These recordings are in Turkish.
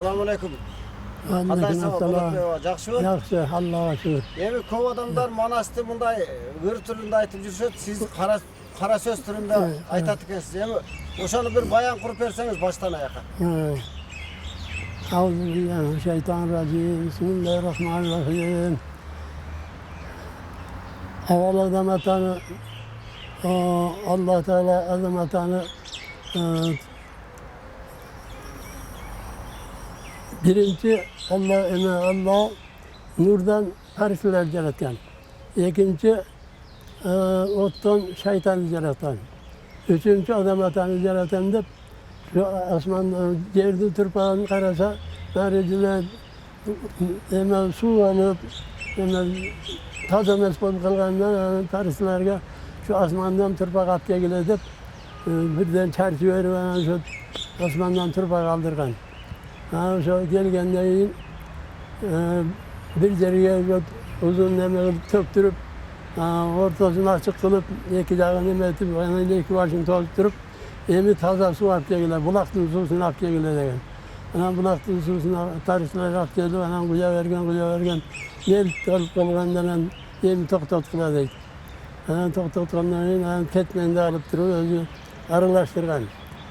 Selamünaleyküm. Aleyküm selam. Жақсы Yaxşı, Allah'a şükür. Эми көп адамдар манасты мындай ыр түрүндө айтып жүрүшөт. Сиз кара сөз түрүндө айтат экенсиз. Эми ошону бир баян куруп берсеңиз баштан аяка. Euzubillahimineşşeytanirracim. Bismillahirrahmanirrahim. Evvel azametanı, Allah Teala azametanı birinci Allah nurdan perişler yaratan. İkinci ottan şeytan yaratan. Üçüncü azametanı yaratan da şu asman yerdi tırpağın karasa mericiler hemen su alıp hemen taza mesbol kalganlar perişlerge şu asmandan tırpak atya gidip birden çerçeve veren şu asmandan tırpak aldırgan. Şu gelgenlerin bir ceriye uzun nemeli töktürüp ortasını açık kılıp iki dağını metip iki başını toldurup emi taza su akıya bulaktın susunu akıya gelen. Bulaktın susunu tarihçiler akıya gelen kuya vergen yer kalıp kalgandan emi toktot kıladı. Toktot kılanların ketmen de alıp durup özü arılaştırgan.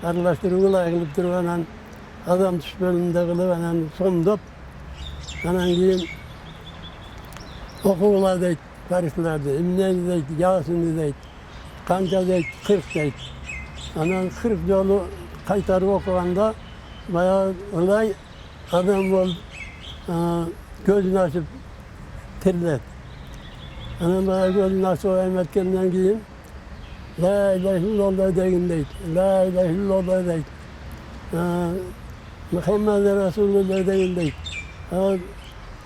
Arılaştırıgıla kılıp durgan adam tuş bölümünde kılıp sondop keyin okuğular deydi, tarifler deydi, İmneli deydi, Yasin'i deydi, Kanca deydi, 40 deydi. 40 yolu kaytarıp okuyanda bayağı olay adam ol gözünü açıp tirledi. Bayağı gözünü açıp o emetkenden giyin La ilahe illallah deyin deydi, La ilahe illallah deydi. Muhammed Resulullah deyin deydi.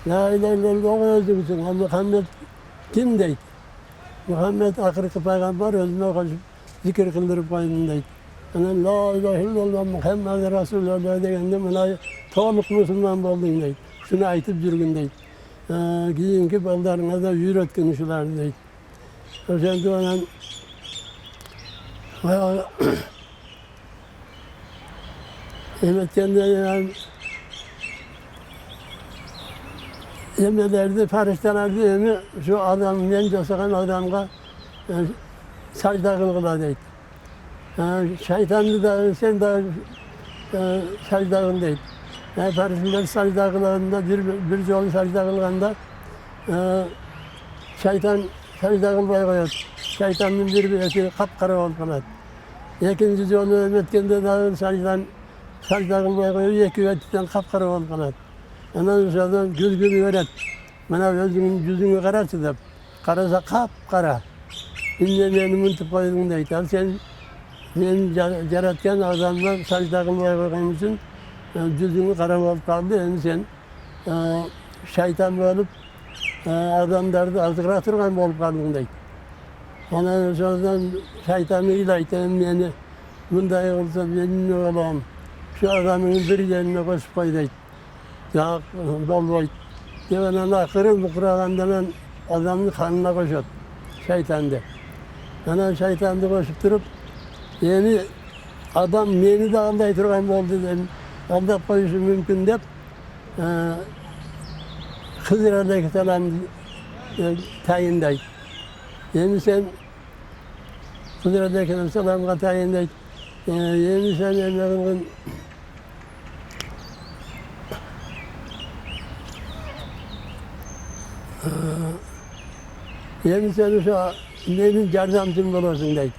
La ilahe illallah özümüzün, Muhammed kim deydi? Muhammed akırkı peygamber özüne koşup zikir kıldırıp koyun deydi. La ilahe illallah Muhammed Resulullah degende buna to'liq Müslüman boldun deydi. Şunu aytıp жүрgün deydi. Keyinki ballarına da yüretkin şular deydi. O'shanda onan emetkende yemelerdi, farishtalardi emi şu adam men jasagan adamga sajda kılgıla deydi. Şeytandı da sen de sajda kıl deydi. Farishtalar sajda kılganda bir jolu sajda kılganda şeytan sajda kılbay koyat. Şeytanın bir eti kapkara olup kalat. İkinci jolu emetkende de sajda kılbay koyat, iki etinden kapkara olup kalat. Ondan güzgünü öğret. Bana özünün yüzünü kararsa da karasa kapkara. İnce beni mıntıp koydun deydi. Sen yaratken adamlar sajda kılmaya koyduğun için yüzünü kara olup kaldı. Yani sen şeytan olup adamları azgıratırken olup kaldın deydi. Ondan sonra şeytanı ilayten beni bunda olsa benim ne olalım. Şu adamın bir yerine koşup koy deydi. Ya dolboy. Devenen akırı mıkıragandan adamın kanına koşuyor. Şeytanda. Ana şeytanda koşup durup yani adam beni de aldaytırgan oldu dedim. Aldap koyuşu mümkün deyip Hızır Aleyhisselam tayinday. Yani sen Hızır Aleyhisselam'a tayinday. Yani sen emreğin yani sen şu benim yardımcım olasın deydi.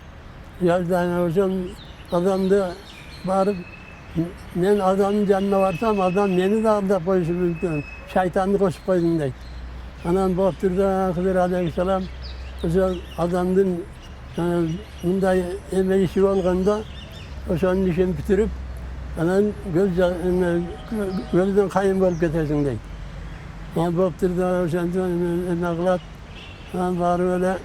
Yardımcım olsam adam da bağırıp ben adamın canına varsam adam beni de aldap koyuşu mümkün. Şeytanı koşup koydum deydi. Anam baktırdı Hızır Aleyhisselam adamın bunda emel işi olganda o son işini bitirip anam gözden kayın olup getirsin deydi. Ben baktırdı o son emeklat var öyle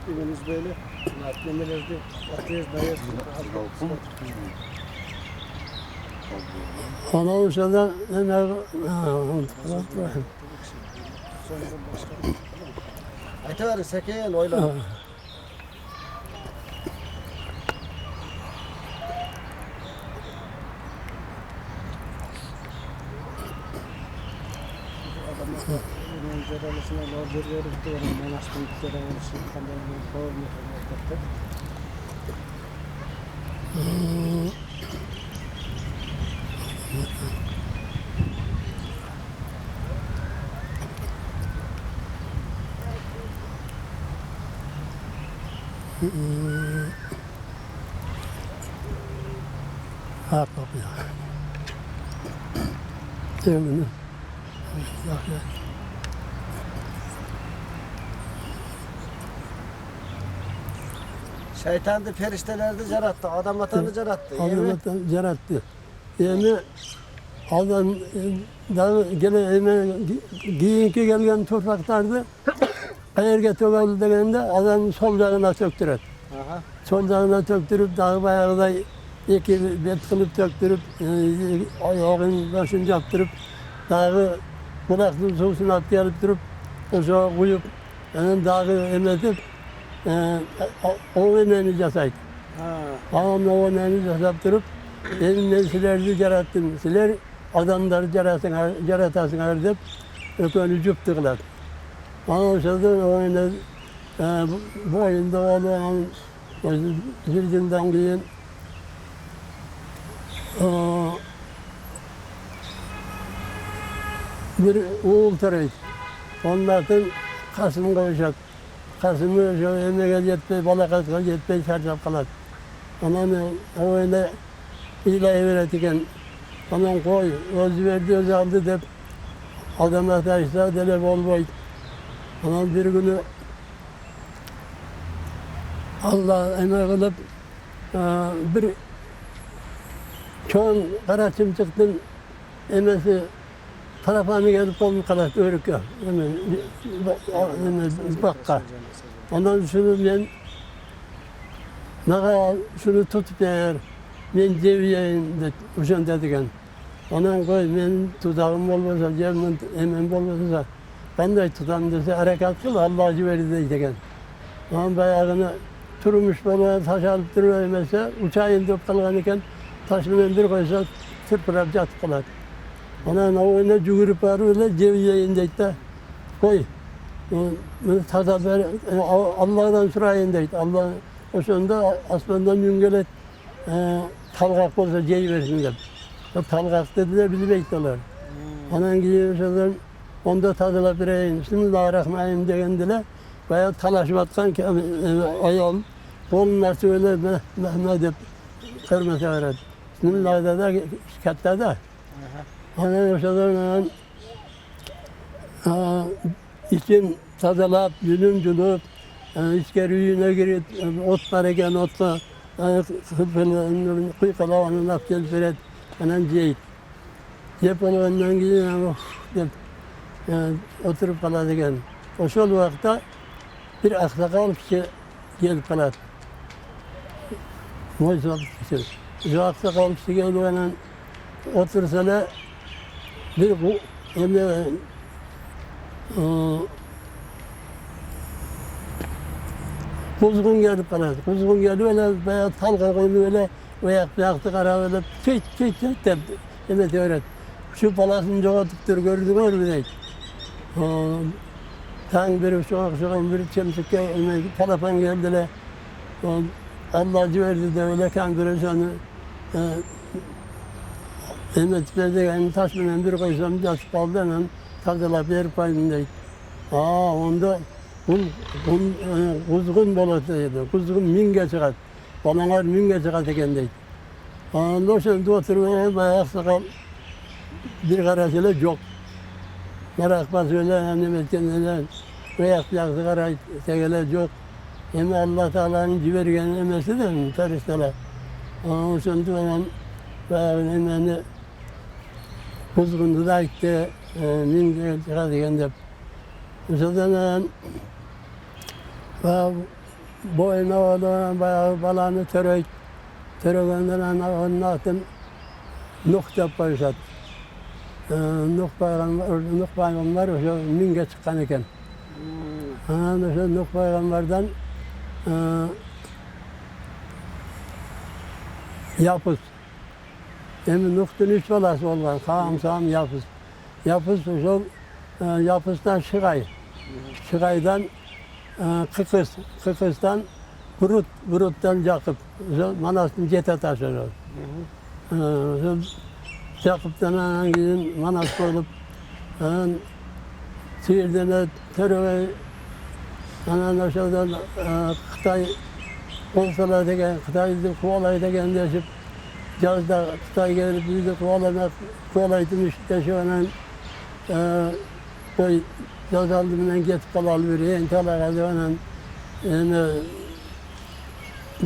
Biriniz böyle atlemelerde atıyoruz, dayıyoruz. Ondan sonra Aytıverin sekin oylan. Ha kapıya. Sevgini. Şeytan da perişteleri de yarattı, adam vatanı yarattı. iyi mi? Adamı yarattı. Yani adam daha gene giyinki gelgen topraklarda Kayırga Töbeli degende adam sol dağına töktürer. Aha. Sol dağına töktürüp dağı bayağı da iki bet kılıp töktürüp ayağın başını yaptırıp dağı kulaklı soğusunu atlayıp durup ocağa koyup yani dağı emletip o emeğini yasaydı. Ha. Ağamla o emeğini yasap durup elimden silerdi yarattım. Siler adamları yaratasın ardep ökönü cüptükler. Ondan sonra o yine boyunda olan zilcinden giyin bir oğul tarayız. Onlardan Kasım kavuşak. Kasım'ı şu emeğe yetmey, balakatına yetmey çarşaf kalat. Ondan o yine ilahi öğretiken ondan koy, öz verdi, öz aldı deyip adamlar taşlar dele bol boy. Ondan bir günü Allah emek kılıp bir çoğun kara çimçıktın emesi tarafanı gelip kolunu kalat örük yok. Hemen bakka. Ondan şunu ben naga şunu tutup eğer ben ceviyeyim de uşan dediken. Ondan koy benim tutağım olmasa, cebimden emin olmasa ben de tutam dese harekat kıl Allah'cı verir diyken. Ama bayağını turmuş böyle taş alıp duruyor mesela uçağa indirip kalgan iken taşını indir koysa tırpırıp yatıp kalar. Ondan o öyle cügürüp var öyle ceviye indik de koy. Taza ver Allah'dan sonra indik. Allah o sonunda aslandan yüngelet talgak olsa ceyi versin de. O talgak dediler bizi bekliyorlar. Ondan gidiyorsalar onda tadıla bireyim. Bismillahirrahmanirrahim degendiler. Bayağı talaşıp atkan ki ayağım. Onlar söyle Mehmet hep kırmızı öğret. Bismillah'da şikatte de. Ondan yaşadılar için tadılap, yünümcülüp, iskeriğine girip, otlar eken otla, kıykalavanın akçel süret, anan ceyit. Cep olanından gidiyor, oturup kaladıken. O şol vakta bir aksakal kişi gelip kaladı. Moysal kişi. O aksakal kişi gelip otursalar bir kuzgun gelip kaladı. Kuzgun gelip öyle bayağı talga koydu öyle yaktı kara öyle çiç de evet öğret. Şu palasını çoğaltıktır gördün mü öyle. Tan biri soğuk biri çemsikke telefon geldiler. Allah'cı verdi de öyle kandırırsanı Hizmetçilerde yani taşmayan bir koysam yatıp kaldı hemen tadıla bir payındaydı. Onda kuzgun balatıydı. Kuzgun minge çıkat. Banalar minge çıkat ekendeydi. Ondan sonra oturup bayağı sakal bir karasıyla yok. Merak basıyla yani metkeniyle bayağı yaktı kara tekele yok. Hem Allah Teala'nın civergen emesi de teröristler. Ondan sonra bayağı hemen kuzgundu da gitti, minge çıkat ekendeydi. Mesela boyuna olan bayağı balanı törögenden onun atın Nuh yapmışlar. Nuh bayramlar minge çıkan iken. Mesela Nuh Peygamber'den Yapız. Hem Nuh'un 3 balası olgan. Ham, Sam, Yapız. Yapız o Yapız'dan Şıgay. Şıgay'dan Kıkız. Kıkız'dan Burut. Burut'tan Yakıp. Manas'ın Cete taşıyor. Yakıp'tan hangi Manas olup Siirt'den teröre aşağıdan Kıtay konsola degen, Kıtay'da kovalayı degen yaşıp Cazda Kıtay gelip bizi kovalaydım işte şu an koy caz aldığımdan getip kalalı bir en talakadı onun yani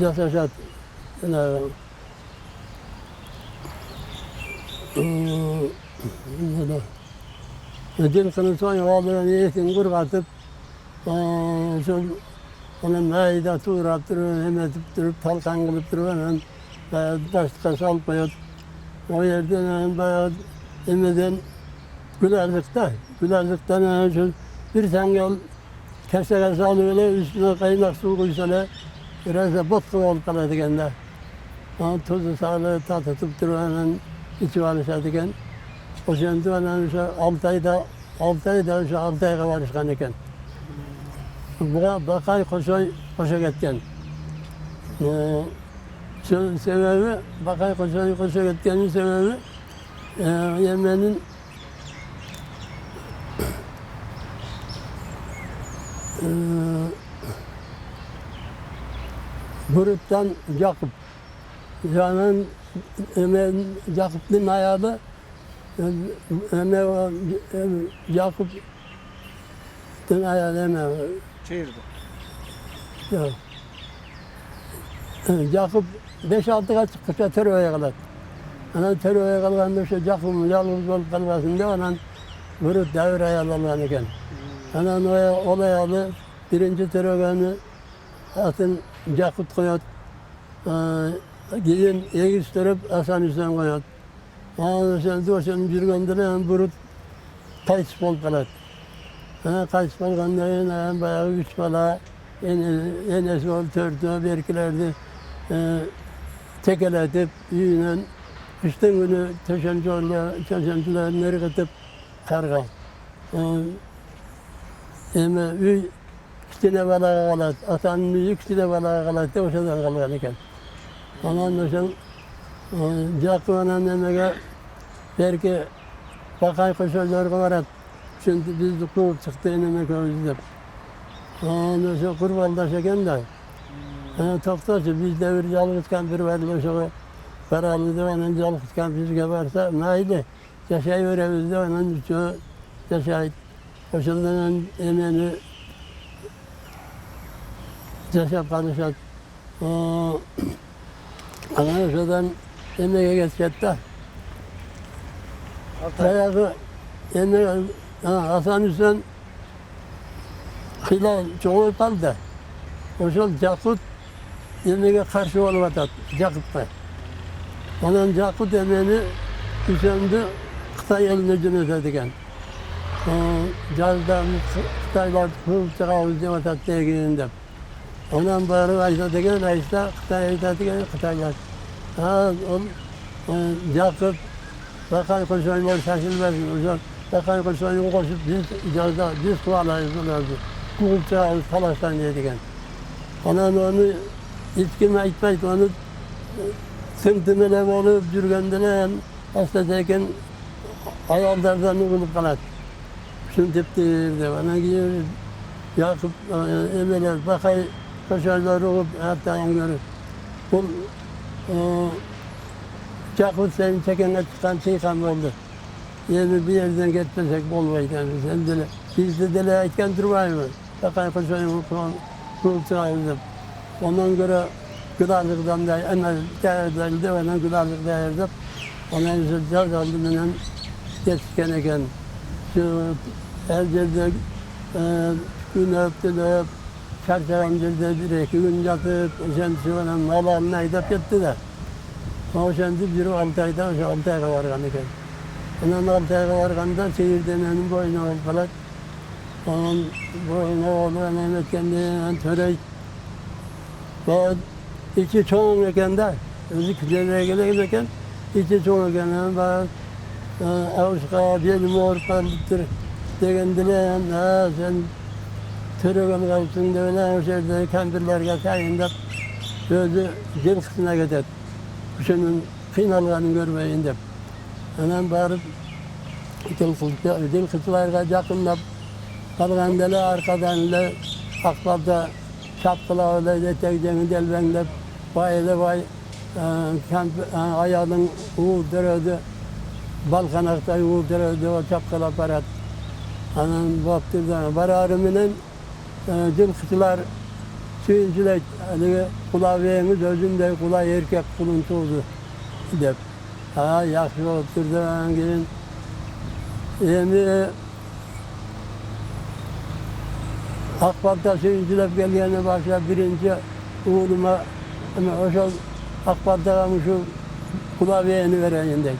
caz yaşat Dilkinin son yollarına niyetin kurgatıp ona meyda tuğrap duruyor, emetip durup, talkan kılıp duruyor, başlıka sal koyuyor. O yerden bayağı emeden gülerlikten bir sengel kesere salıyor, üstüne kaynak su koysa biraz da botkı olup kalır dikende. Tuzu sağlığı tatıp duruyor, içi varışadıken. O şimdi şu 6 ayda 6 ayga varışkan eken. Buna bakay koşa gitken. Sebebi, bakay koşa gitkenin sebebi yemenin Burut'tan Yakup. Yani Yakup'un ayağı Yakup'un ayağı Çeyirdi. Yakup 5-6'ya çıkışa teröye kadar. Ana teröye kalganda şu Yakup'un yalnız olup kalmasında ona Burut devre ayarlanan iken. Ana olay alı birinci terögeni atın Yakup koyuyor. Gidin yegiştirip Hasan Hüseyin koyuyor. Sen doşun jirgandırın Burut kayıs bol kalat. Kayıs bol kandayan bayağı 3 bala en esol törtü berkilerdi. Tekeletip yüğünen üstten günü teşencülerini kıtıp karga. Ama üy üstüne bala kalat. Atanın büyük üstüne bala kalat da oşadan kalgan iken. Ondan sonra Yakıp'ın emeğe belki bakay koşulları var. Şimdi biz de kurup çıktı emek özledim. Ondan sonra kurbandaşken de toktaşı biz de bir yalnızken bir verdi şöyle paralı da onun yalnızken biz varsa neydi? Yaşayı öğrenizde onun çoğu yaşayı koşulların emeğini yaşayıp konuşat. Anadolu'dan emeğe geçecekti. Bayağı emeğe Hasan Hüseyin hilal çoğu kaldı. O şol Yakut emeğe karşı olmadı Yakut'ta. Onun Yakut emeğini Hüseyin'de Kıtay eline cüneyt ediken. Cazda Kıtaylar kılıçlığa diye vatatlıya girinde. Ondan bari ayda degen ayda Kıtay'da degen Kıtaylar. Yakıp bakay koşuyor şaşılmaz. Bakay koşuyor koşup biz cazda biz kuvalayız onlardı. Kılıçlığa talaştan diye degen. Ondan onu içkime itmek onu sırtımele olup yürügendine hastadayken ayaklardan uğulup kalat. Şunu teptirdi bana gidiyor. Yakıp emeler bakay koşarlar olup hatta görür. Bu Yakıp senin çekene çıkan kan oldu. Yani bir yerden gitmesek olmaydı yani. Sen dile, biz de dile etken durmayız. Bakay koşarlar kurultuğaydım. Ondan göre gıdarlıktan da en az değerlendi ve en gıdarlık değerdi. Ondan sonra caz aldığımdan geçken eken. Şu her yerde gün öptüler, çarşafamcılda bir iki gün yatıp, sen şu an mallarına gidip gitti de. O şimdi bir 6 ayda, 6 ayga vargan eken. Ondan 6 ayga varganda Siirt'in boyuna olup kalat. Onun boyuna oğlu Mehmet kendi törey. Ve içi çoğun eken de, özü küçülere gelirken içi çoğun eken var. Avuşka benim orpanlıktır degendiler. Sen töregen kalsın da öyle şeyde kempirlerge kayında özü jel kısmına gider. Şunun kıynalganını görmeyin dep. Anam barıp dil kıslarga yakınlap kalgandele arkadan ile akbalda çapkılarla eteklerini delbenlep bayılı bay ayağının uğurduruyordu. Balkanakta uğurduruyordu o çapkıla parat. Anam baktırdan bararımının dil kıslar suyuncular kulağı veriniz özümde kulağı erkek kulun tuğdu dep. Ha yaxşı oturdu gelin. Endi Akbalta suyunculap gelgene başla birinci oğluma oşo Akbalta'ga şu kulağı vereyim deyip.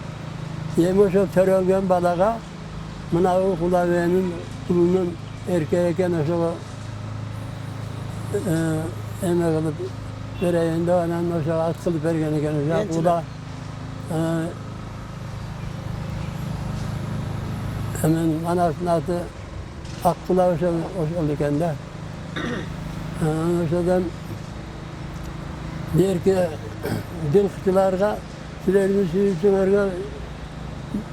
Yem oşo törölgen balaga mına o kulağı kulunun erkeğken oşo emek alıp vereyim de anan oşo at kılıp vergen eken oşo kulağı hemen anasının adı Akkula oşo eken de. Oşodan der ki dil kıtılarga silerimiz suyucularga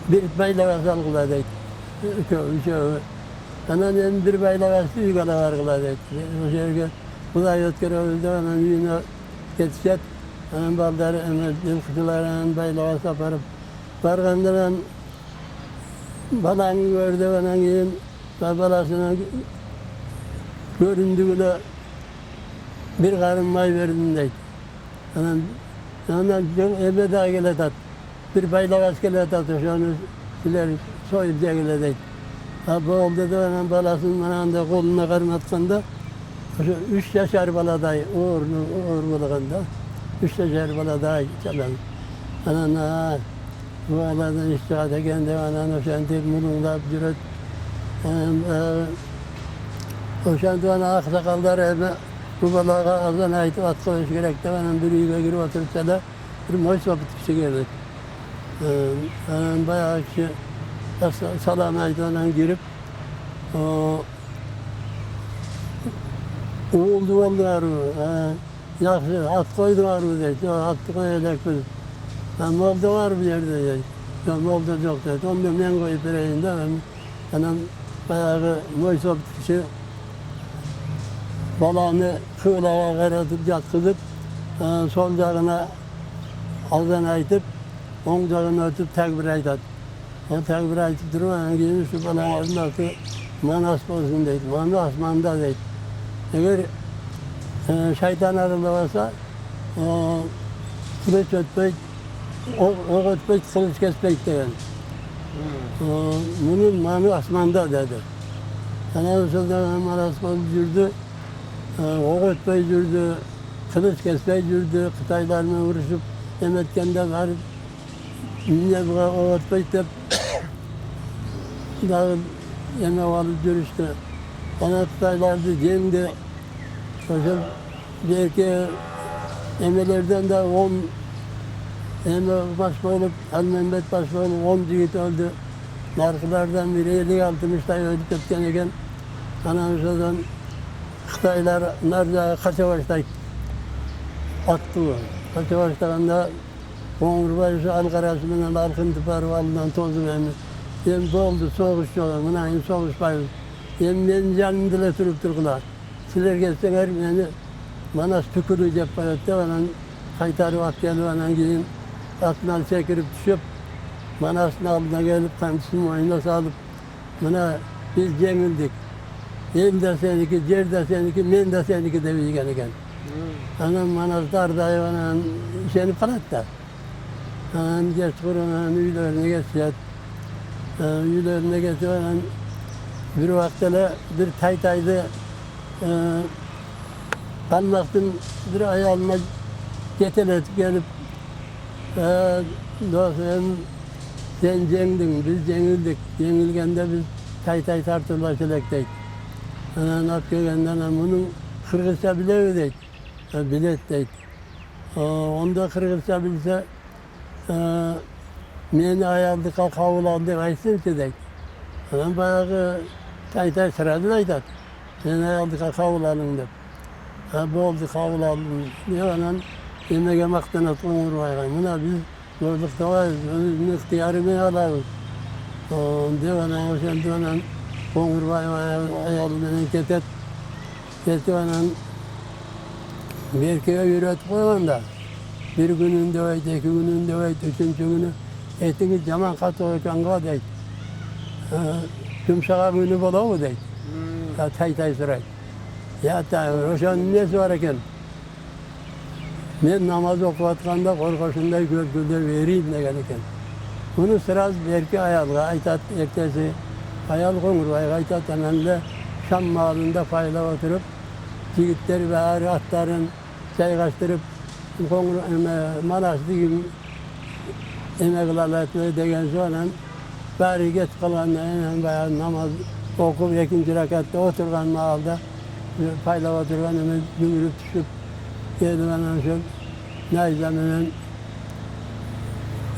bir baylağa salgıla deyip. Üçü. Anan en bir baylağa suyu kalavar kıla deyip. O şerge Kuday ötkere öldü, anan yüğüne yetişet. Anan baldarı dil kıtılarla baylağa saparıp. Bargandıran balanı gördü, anan yiyin balasına göründüğüyle bir karın may verdim deyip. Ondan eve daha gele tat. Bir baylağı askele tat. Onu siler soyup gele deyip. Bu oldu da onun balasının ananda koluna karın atkanda 3 yaşar baladay uğur bulağında 3 yaşar baladay çalan. Anan bu aladan istihade kendi anan o şantir mulunlap cüret. O şantir ana aksakallar evde bu balağa azan ait at koyuş gerekti. Anan bir yüge girip oturursa da bir moş vakit kişi geldi. Anan bayağı kişi salam ait anan girip oldular mı? Yaxşı at koydular mı dedi. Attı koyacak biz. Molda var bir yerde dedi. Molda yok dedi. Ondan ben koyup vereyim de anam bayağı moş vakit kişi balanı kığlağa karatıp yatkızıp sol cağına azan aytıp on cağına ötüp tekbir aytat. O tekbir aytıp durmadan gelin şu balağın altı manas olsun deyip, manas manda deyip. Eğer şeytan arılavasa kılıç ötmek, o ötmek kılıç kesmek deyen. Bunun manı asmanda dedi. Sana sözden manas yürüdü. O ötmeyi yürüdü, kılıç kesmeyi yürüdü, Kıtaylarla uğraşıp emetkende var. Yine o ötmeyi de daha yemek alıp görüştü. Bana Kıtaylardı, yendi. Hocam der ki emelerden de 10 emek başka olup, Mehmet başka olup 10 yiğit öldü. Narkılardan biri 50-60'da öldük ötken eken. Anamızdan Kıtaylar nerede Kaçavaş'ta attı o. Kaçavaş'ta Kongrbaşı Ankara'sından halkın tıparı valından tozu vermiş. Hem doldu soğuş yolu, mınayın soğuş bayı. Hem benim canım dile sürüp durdular. Siler geçseler beni manas tükürü cep bayattı. Bana kaytarı atyalı bana gidin. Atından çekirip düşüp manasın altına gelip kanısını oyuna salıp bana biz cengildik. El de seniki, cer de seniki, men de seniki devigen eken. Anam manaslarda hayvanan seni palatta. Anam geç kurunan üylerine geçecek. Üylerine geçecek. Bir vaktele bir taytaydı kalmaktın bir ayağına geteletip gelip dostum sen cengdin, biz cengildik. Cengilgende biz taytay tartırlaşılektik. Anan ap kelgenden bunun Kırgızça biliyor deydi. Bilet deydi. Onda Kırgızça bilse meni ayaldıqa kabul aldı deb aytsinchi deydi. Anan bayağı tay sıradan aytadi. Meni ayaldıqa kabul alın deb. Bo'ldi kabul aldım diye anan emeğe maqtanat Qo'ng'irboyga. Mana biz yo'llikda o'zimiz ixtiyorimiz alamiz. Deb anan o'shanda anan Qo'ng'irboy ayoli bilan ketadi. Ketib anan Merkeye yürütüp koyganda bir günün döveydi, 2 günün döveydi, 3. günü etiniz jaman katı ekanga deydi. Yumşağa günü bolamı deydi. Tay sıraydı. Ya Roşan'ın nesi var eken? Men namaz okuyatganda korkoşunday körkülde vereyim degen eken. Bunu sıraz berki ayalga aytat, ertesi ayal Qo'ng'irboyga aytat, ananda Şam malında payla oturup yigitler ve atların çaygaştırıp Manas'ta gibi emekliler degen sonra bari geç kalanlar bayağı namaz okup 2. rekatta oturgan mahalda payla oturgan yürüyüp düşüp geldim anan şöyle neyzemenen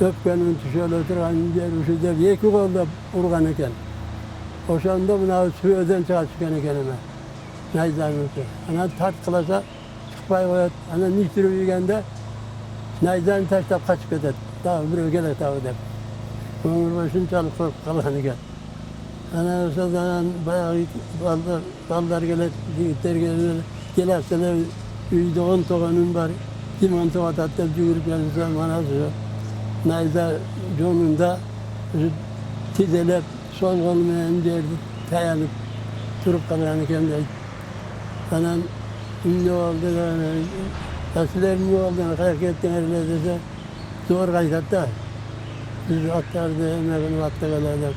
öpkenin şöyle oturgan yer de 2 kolda urgan eken. Oşanda buna suyöden çıkan eken hemen. Neyzemenen. Ana tart kılasa çıkpay koyat. Ana niştirip yegende neyzen taşlap kaçıp ketedi. Daha bir gelek tağı dep. Qo'ng'irboy şunchalik korkup kalgan eken. Ana o'shadan bayağı ballar keladi, yigitlar kelasizlar, uyda 10 to'g'anim bor. Kim 10 to'g'a atadi deb yugurib kelsa, mana shu nayza jo'nunda tizelab sol qo'li bilan yerda tayanib turib qolgan ekan deydi. Ana ne oldu sizlar nima oldu, qayerga ketdinglar desa, zo'r aytadi-da. Biz atlarni emagini atlaganlar deb.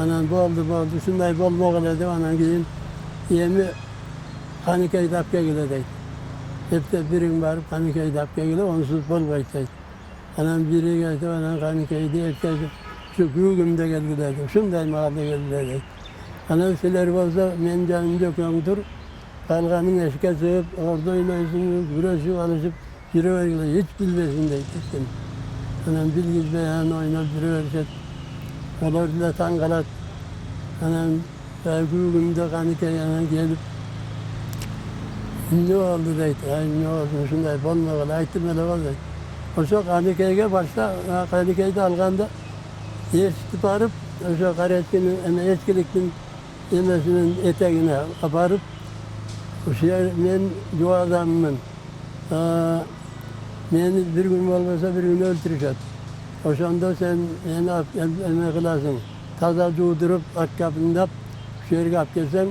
Anan bo'ldi, shunday bo'lmoqlar deb anan keyin yemi Qanikaga dab kelgila deydi. Hepsi biring borib Qanikaga dab kelgila, onsiz bo'lmaydi deydi. Anan biriga aytib, anan Qanikaga yetkazib, shu gugimda kelgila deydi. Shunday mahalda kelgila deydi. Anan sizlar bo'lsa, men jonim jo'kam tur, qalqaning eshikka sig'ib, orda o'ynaysiz, kurashib, alishib yuravergila, hech bilmaysin deydi. Anan bilgizmayan oynab yuraverishadi. Ular da tangalat. Anan gugimda Qanikaga gelip ne oldu deydi, ne oldu, şunday bo'lmagan, aytdim hele bol deydi. O'sha Qanikaga boshda, Qanikayni olganda eshitib borib, o'sha qarayotgan eskilikning emasinin etagini aparib, o'sha men jo'adamman. Meni bir gün bo'lmasa bir gün o'ltirishadi. O'shanda sen meni nima qilasan? Toza juvdirib, akkapindab, shu yerga olib kelsang,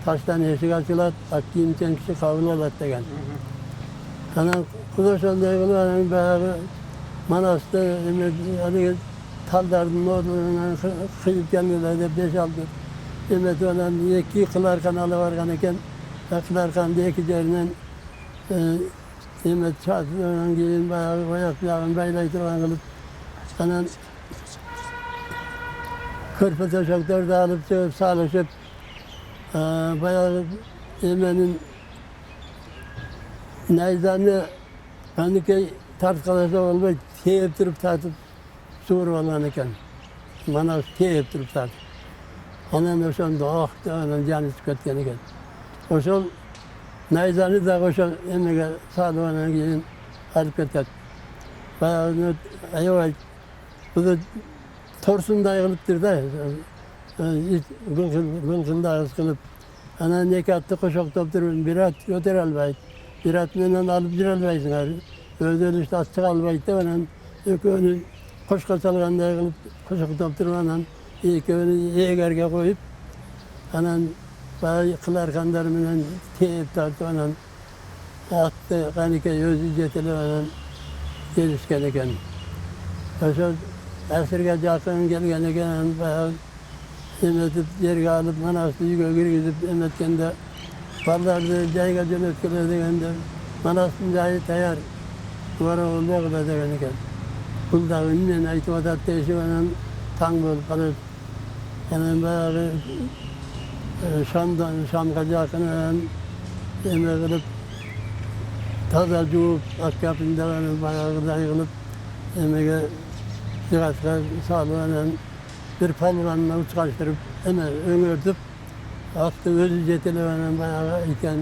taştan eshik açıladi, kiyimchen kishi qabul oladi degan. Ana xudo shunday qilib, ana bayağı Manasda haligi tallarning o'rnidan qiyib kelganlar deb 5-6 demak ana 2 qilarkan olib borgan ekan. Qilarkanda 2 joydan demak chatdan keyin bayağı oyoqlarini baylay turgan qilib ana ko'rpa to'shaklarni olib chiqib solishib bayağı emenin nayzani Qanikay tartqalasa olmay teyip turib tartib sug'urib olgan ekan. Mana teyip turib tartib. Anan o'shanda anan joni chiqib ketgan ekan. O'sha nayzani da o'sha emega solib olgan keyin olib ketadi. Bayağı ayol bu da torsunday qilibdir-da. Gılgılda kılıp ana nekatlı koşaktap durun birat götürelmeydi. Birat menen alıp jirelmeysin her. Öldürüşte açık almaydı da anan ökönü koşka salganda kılıp koşaktap durun anan ökönü yegerge koyup anan bayağı kılarkanlar menen teyip tartı anan attı Qanikay özü jetili anan gelişken eken. Başa asırga jakın gelgen eken bayağı emetip yerge alıp Manas'ta yukarı gidip emetkende ballardı cayga dönötkele degende Manas'ın cayı tayar duvara olmak da degen eken. Kulda ünlen aytıp atat değişip anan tang bolup kalıp anan bayağı Şamga yakın yemek kılıp taza juup akyapında bayağı dayılıp yemeğe Sivas'a sağlanan bir palvanla uçkaştırıp hemen öngörtüp attı özü jeteleğenen bayağı iken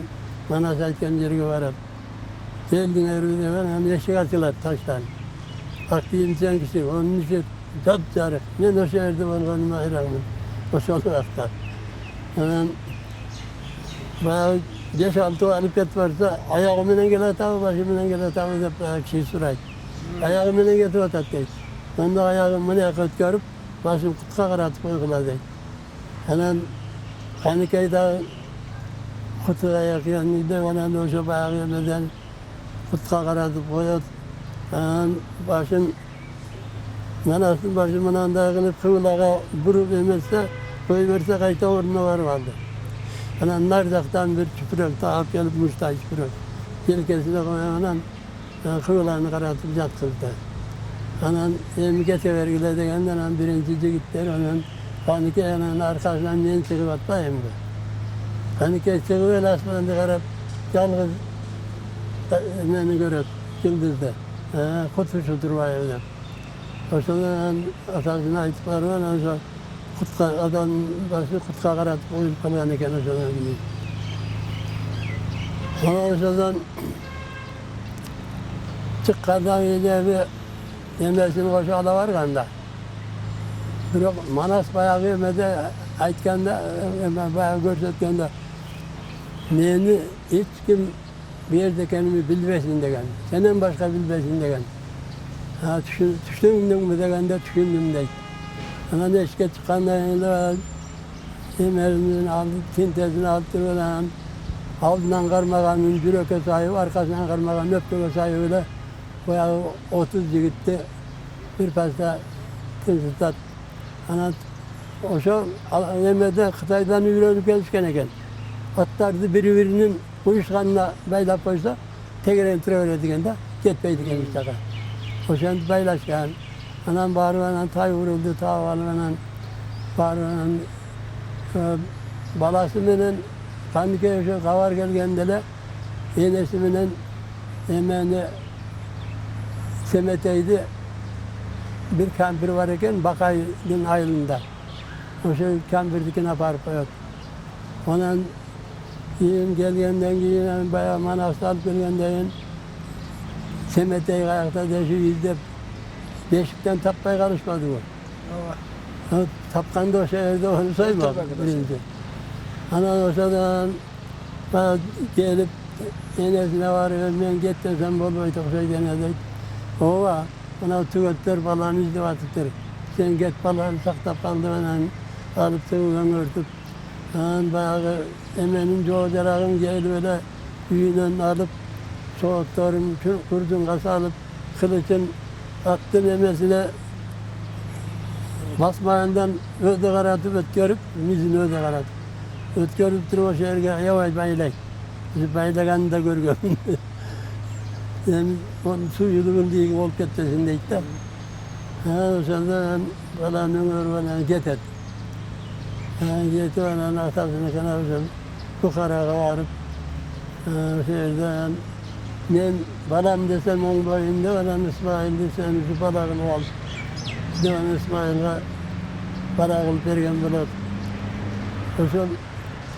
Manas'a iken yerine varıp geldin evine ben hem eşek açılar taştan. Aklıyım sen kişi onun için tapcarık. Ne o şehirde var benim hayranım. O solu aktar. Hemen bayağı 5-6 hareket varsa ayağımın gele tabi başımın gele tabi da bayağı kişi süray. Ayağımın gele otattı. Ben de ayağımı yakıt görüp başım kutka karatıp uyguladı. Hemen Kanikay'da kutuya yakıyanıydı. Bana da o şu bayağı yemeden kutka karatıp koyup başım Manas'ın başımın andağını kıvılağa vurup emezse koyuverse kayta oruna varmadı. Hemen nardaktan bir çüpürek tağıp gelip muşta çüpürek. Yelkesine koyamadan kıvılağını karatıp yatkızdı. Hemen emniyete vergiler degenden birincici gittiler. Hemen Kanikay'ın arkasından ben çıkıp atlayayım da. Kanikay çıkıp öyle asmanında karab yalnız beni görüp yıldızdı. Kutu şudur var evde. O zaman atasına itibar var. O zaman kutka, adam başı kutka karatıp uyup kalıyor iken o zaman gidiyor. Ama o zaman çıkkardan yiyeceği bir yemesini koşu ala var kanda. Manas bayağı yemede aytkanda, bayağı görsetkanda neyini hiç kim bir yerde kendimi bilmesin degen. Senden başka bilmesin degen. Düştüm mü degende düşündüm de. Ana eşke çıkanda emerimizin aldı, tintesini aldı falan. Altından karmaganın cüreke sahibi, arkasından karmaganın öpkeke sahibi öyle. Bayağı 30 gitti. Bir pasta tınsı Ana o şu Mehmet'e Kıtay'dan yürüyüp gelirken atlardı birbirinin uyuşkanına baylap koysa tekrar entre öyle dikende gitmeydik eniştaka. O şu baylaşkan. Anam bağırılan tay vuruldu, tavalılan bağırılan balasımının Kanikaya şu kavar gelgendele iğnesiminin emeğini semeteydi. Bir kampir var iken Bakay'ın aylığında. O şey kampirdikine parıp yok. Onun yiyin gelgenden giyin bayağı Manas'ta alıp gelgenden Semet'e ayakta deşi yüzde beşikten tapmaya karışmadı bu. Evet. Tapkanda o şehirde onu saymadı birinci. Ana o zaman bana gelip enesine varıyor, ben git desem bol boy tokşay denedik. Ova. Bana tüvetler falan izdivatıdır. Sen git falan saktap kaldı bana alıp tüveten örtüp. Bayağı emenin çoğudarağın gelip öyle büyüğünden alıp soğutlarım, kurdun kasa alıp kılıçın attın emesine basmayından öde karatıp ötkörüp, mizini öde karatıp. Ötkörüp durup o şehirge yavaş baylay. Bizi baylaganı da görgüm. Yani onun su yudunun diye olup ketmesindeydi de. O zaman falan ömür bana getir. Getir bana atasını kanarım. Bukhara'a varıp şehirden ben balam desem onun boyunda balam İsmail desem şu balağını al. Devam İsmail'e balağını vergen bulat. O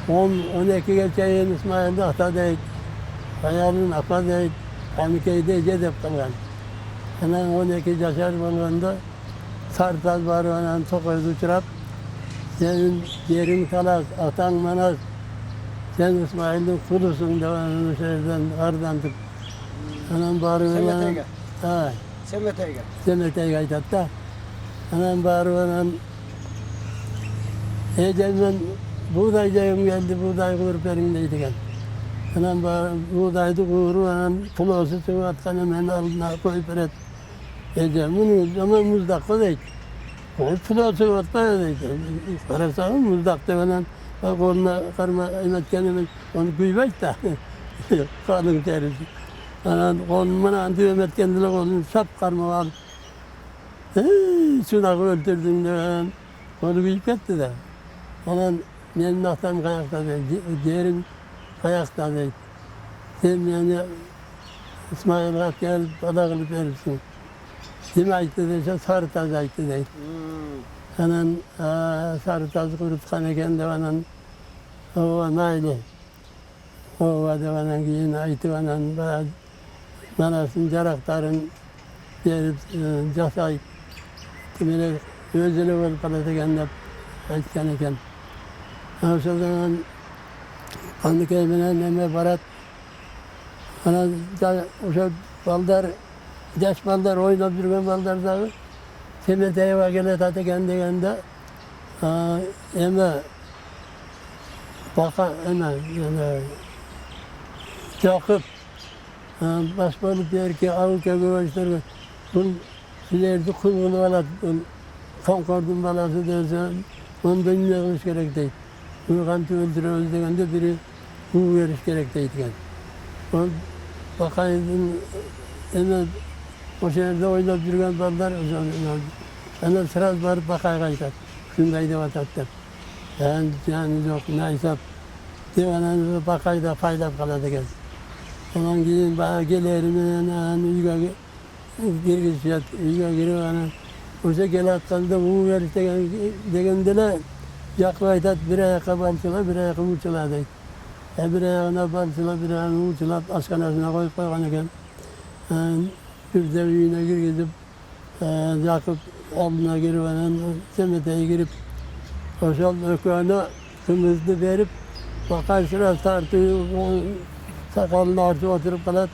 zaman 12 geçeyin İsmail'de atadaydı. Hayalın apadaydı. Kanikay'da cedep kalan. Hemen 12 yaşar bolganda sartaz var olan tokoydu uçurap. Senin yerin talas, atan manas. Sen İsmail'in kulusun devanını şehirden ardantıp. Hemen bağırılan. Semeteyge. Ha. Semeteyge. Semeteyge aytatta. Hemen bağırılan. Ben buğdaycayım geldi, buğday kurup elimdeydi gel. Hemen buğdaydı kuru, hemen pulosu çıkartkan hemen alına koyup eret. Bunu ama muzdak koyaydı. Pulosu çıkartkan karasağın muzdakta hemen koluna karma emetken onu kuymaydı da. Kalın terisi. Hemen koluna anti emetken de kolunu sap karma alıp. Şuna öldürdüm de onu kuyup etti de. Hemen benim noktam kayakta değil, diğerin kayakta değil. Sen yani İsmail Hak gel bana kılıp verirsin. Kim ayıttı dese sarı taz ayıttı değil. Anan sarı taz kurutkan eken de anan o naili. O da anan giyin ayıttı anan manasın caraktarın verip casay kimine özeli olup kalıtıken ayıtkan eken. O zaman kanlık evine neme barat ana o baldar yaş baldar oynap yürüyen baldar dağı Semeteye var gene tatı kendi eme baka eme yani yakıp basmalıp yer ki avukya güveçleri bunun silerdi kulunu alat Konkordun balası derse onu dönmemiz gerek değil. Bunu kantı öldürüyoruz degende biri bu veriş gerek değil yani. O bakaydın eme o şehirde oynap yürüyen ballar ana sıraz varıp bakay kaytar. Şundaydı vatattır. Yani yok neyse. Divanın bakayda faydap kaladı gel. Onun gidin bana gelirim uyga girgiziyat uyga giriyor ana. Oysa gel attığında bu verişte degendeler yaklaytat bir ayakkabı alçıla bir ayakkabı uçula deyip. Bir ayağına balçıla bir ayağına uçula askanasına koyup koygan eken. Bir de üyüne girgizip yakıp alnına girip semeteye girip koşal öküğüne kımızlı verip bakar sıra tartıyor sakalını artı oturup kalat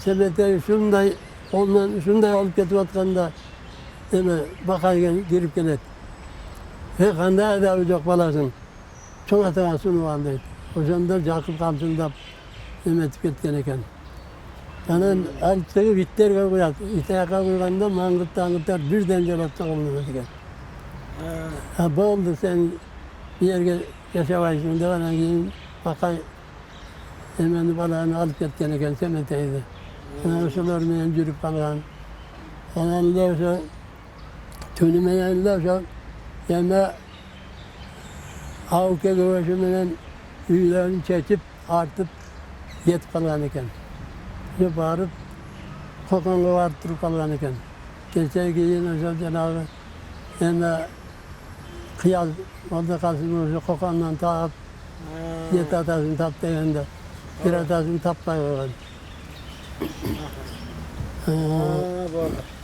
semeteye şunday alıp getip atkanda bakar girip gelet. Kanda da ucak balasın. Çok hatırasını vardı. O zaman Jakub kalsında tüketken eken. Yani altı bitler koyat. İtaya koyganda mangıtlar birden cevapta olmadı eken. Bu oldu sen bir yere yaşavaysın devana giyin bakay hemen balağını alıp getken eken semeteydi. Yani şular meyen cürüp kalan. Yani levse tünümeyen levse yani avke güveşimden üylerini çekip artıp yet kalan eken. Bağırıp kokanlığı arttırıp kalan eken. Geçen giyin özel Cenab-ı yani kıyal orada kalsın olsa kokandan tap yet atasını tap degende bir atasını tapmayı var. Böyle.